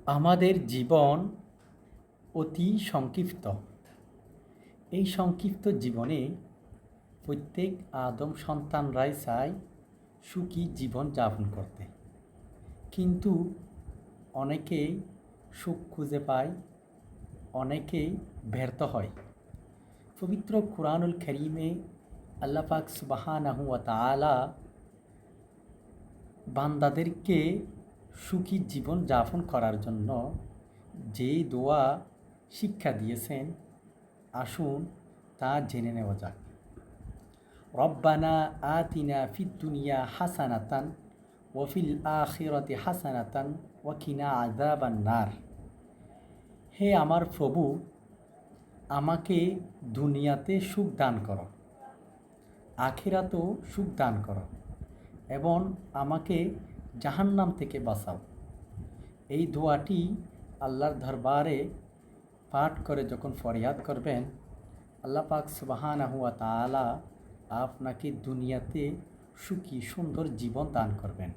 আমাদের জীবন অতি সংক্ষিপ্ত। এই সংক্ষিপ্ত জীবনে প্রত্যেক আদম সন্তানরাই চায় সুখী জীবন যাপন করতে, কিন্তু অনেকেই সুখ খুঁজে পায়, অনেকেই ব্যর্থ হয়। পবিত্র কুরআনুল কারীমে আল্লাহ পাক সুবহানাহু ওয়া তাআলা বান্দাদেরকে সুখী জীবন যাপন করার জন্য যেই দোয়া শিক্ষা দিয়েছেন, আসুন তা জেনে নেওয়া যাক। রব্বানা আতিনা ফিদ দুনিয়া হাসানাতান ওয়া ফিল আখিরাতি হাসানাতান ওয়া কিনা আযাবান নার। হে আমার প্রভু, আমাকে দুনিয়াতে সুখ দান করো, আখিরাতেও সুখ দান করো এবং আমাকে জাহান্নাম থেকে বাঁচাও। এই দোয়াটি আল্লাহর দরবারে পাঠ করে যখন ফরিয়াদ করবেন, আল্লাহ পাক সুবহানাহু ওয়া তাআলা আপনাকে দুনিয়াতে সুখী সুন্দর জীবন দান করবেন।